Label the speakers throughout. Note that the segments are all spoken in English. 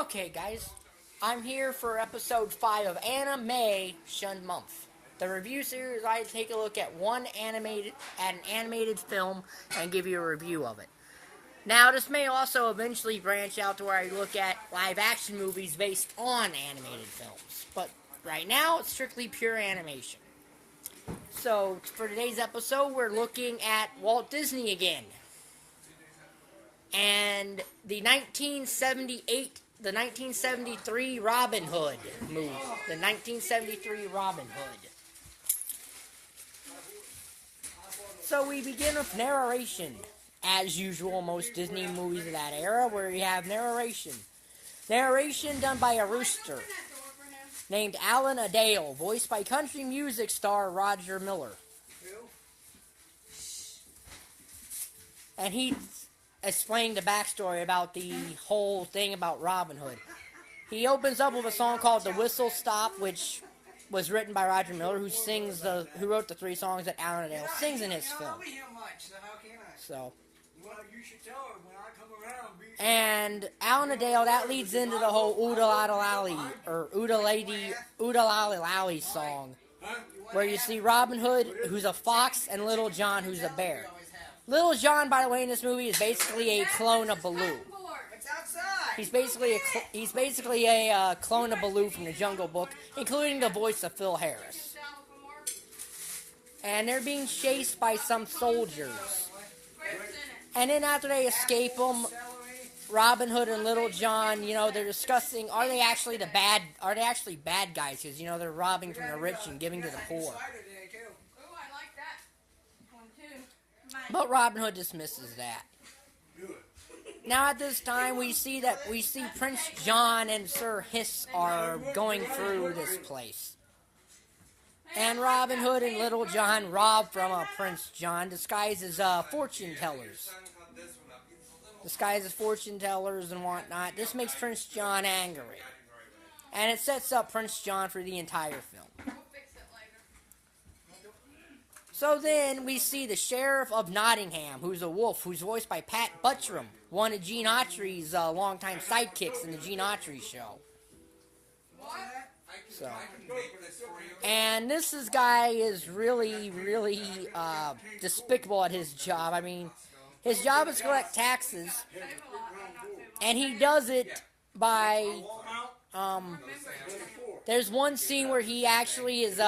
Speaker 1: Okay, guys, I'm here for episode 5 of ani-MAY-tion month. The review series, I take a look at an animated film and give you a review of it. Now, this may also eventually branch out to where I look at live action movies based on animated films, but right now it's strictly pure animation. So, for today's episode, we're looking at Walt Disney again. And the 1973 Robin Hood movie. The 1973 Robin Hood. So we begin with narration. As usual, most Disney movies of that era, where you have narration. Narration done by a rooster named Alan Adale, voiced by country music star Roger Miller. And he's explaining the backstory about the whole thing about Robin Hood. He opens up with a song called "The Whistle Stop," which was written by Roger Miller, who wrote the 3 songs that Alan Adale sings in his film. So, and Alan Adale, that leads into the whole Oodalali song, where you see Robin Hood, who's a fox, and Little John, who's a bear. Little John, by the way, in this movie is basically a clone of Baloo. He's basically a clone of Baloo from the Jungle Book, including the voice of Phil Harris. And they're being chased by some soldiers. And then after they escape them, Robin Hood and Little John, they're discussing, are they actually bad guys? Because, they're robbing from the rich and giving to the poor. But Robin Hood dismisses that. Now at this time we see Prince John and Sir Hiss are going through this place. And Robin Hood and Little John rob from Prince John, disguised as fortune tellers. Disguised as fortune tellers and whatnot. This makes Prince John angry. And it sets up Prince John for the entire film. So then we see the Sheriff of Nottingham, who's a wolf, who's voiced by Pat Buttram, one of Gene Autry's longtime sidekicks in the Gene Autry show. So, and this guy is really, really despicable at his job. I mean, his job is to collect taxes, and he does it by, there's one scene where he actually is,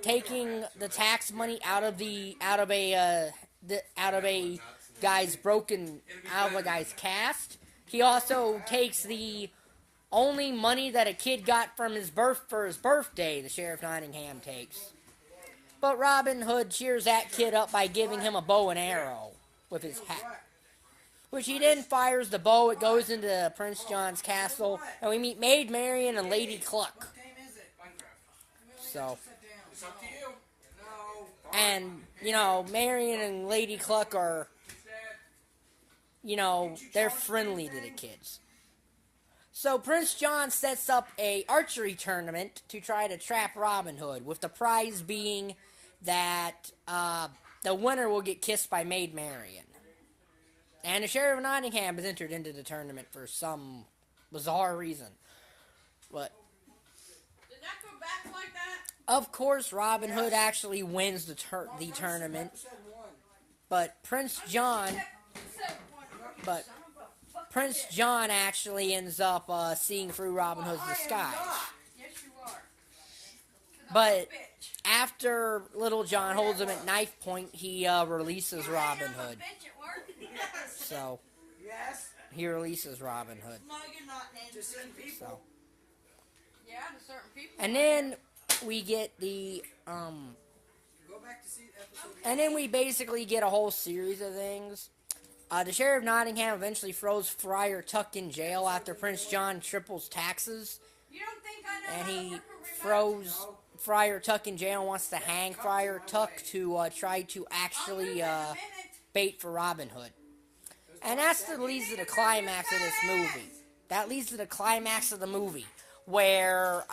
Speaker 1: taking the tax money out of a guy's cast. He also takes the only money that a kid got from for his birthday, the Sheriff of Nottingham takes. But Robin Hood cheers that kid up by giving him a bow and arrow with his hat. Which he then fires the bow, it goes into Prince John's castle, and we meet Maid Marian and Lady Cluck. So, and, Marian and Lady Cluck are, they're friendly to the kids. So Prince John sets up a archery tournament to try to trap Robin Hood, with the prize being that the winner will get kissed by Maid Marian. And the Sheriff of Nottingham is entered into the tournament for some bizarre reason. But of course, Robin Hood actually wins the tournament, but Prince John actually ends up seeing through Robin Hood's disguise. But after Little John holds him at knife point, he releases Robin Hood. So he releases Robin Hood. So, and then we get and then we basically get a whole series of things. The Sheriff of Nottingham eventually throws Friar Tuck in jail after Prince John triples taxes. And he throws Friar Tuck in jail and wants to hang Friar Tuck to try to actually bait for Robin Hood. And that leads to the climax of this movie. That leads to the climax of the movie, where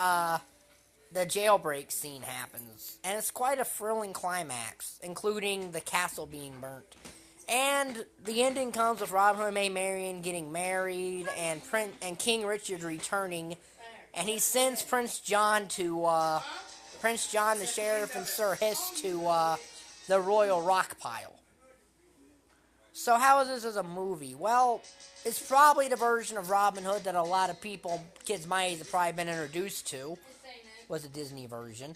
Speaker 1: the jailbreak scene happens. And it's quite a thrilling climax, including the castle being burnt. And the ending comes with Robin Hood and May-Marian getting married, and King Richard returning, and he sends Prince John, the sheriff, and Sir Hiss to the Royal Rock Pile. So how is this as a movie? Well, it's probably the version of Robin Hood that a lot of people, kids my age, have probably been introduced to. Was a Disney version,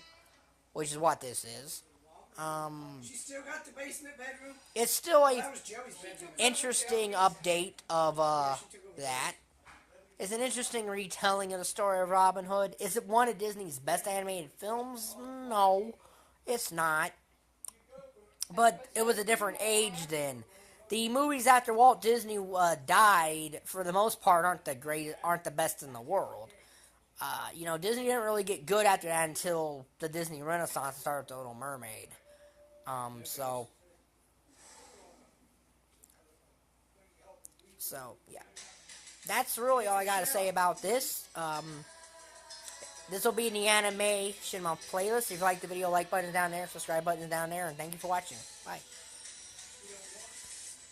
Speaker 1: which is what this is.
Speaker 2: She still got the basement bedroom.
Speaker 1: It's still a
Speaker 2: That was Joey's bedroom.
Speaker 1: interesting update of that. It's an interesting retelling of the story of Robin Hood. Is it one of Disney's best animated films? No, it's not. But it was a different age then. The movies after Walt Disney died, for the most part, aren't the best in the world. Disney didn't really get good after that until the Disney Renaissance started with The Little Mermaid. Yeah. That's really all I got to say about this. This will be in the ani-MAY-tion playlist. If you like the video, like button down there, subscribe button down there, and thank you for watching. Bye.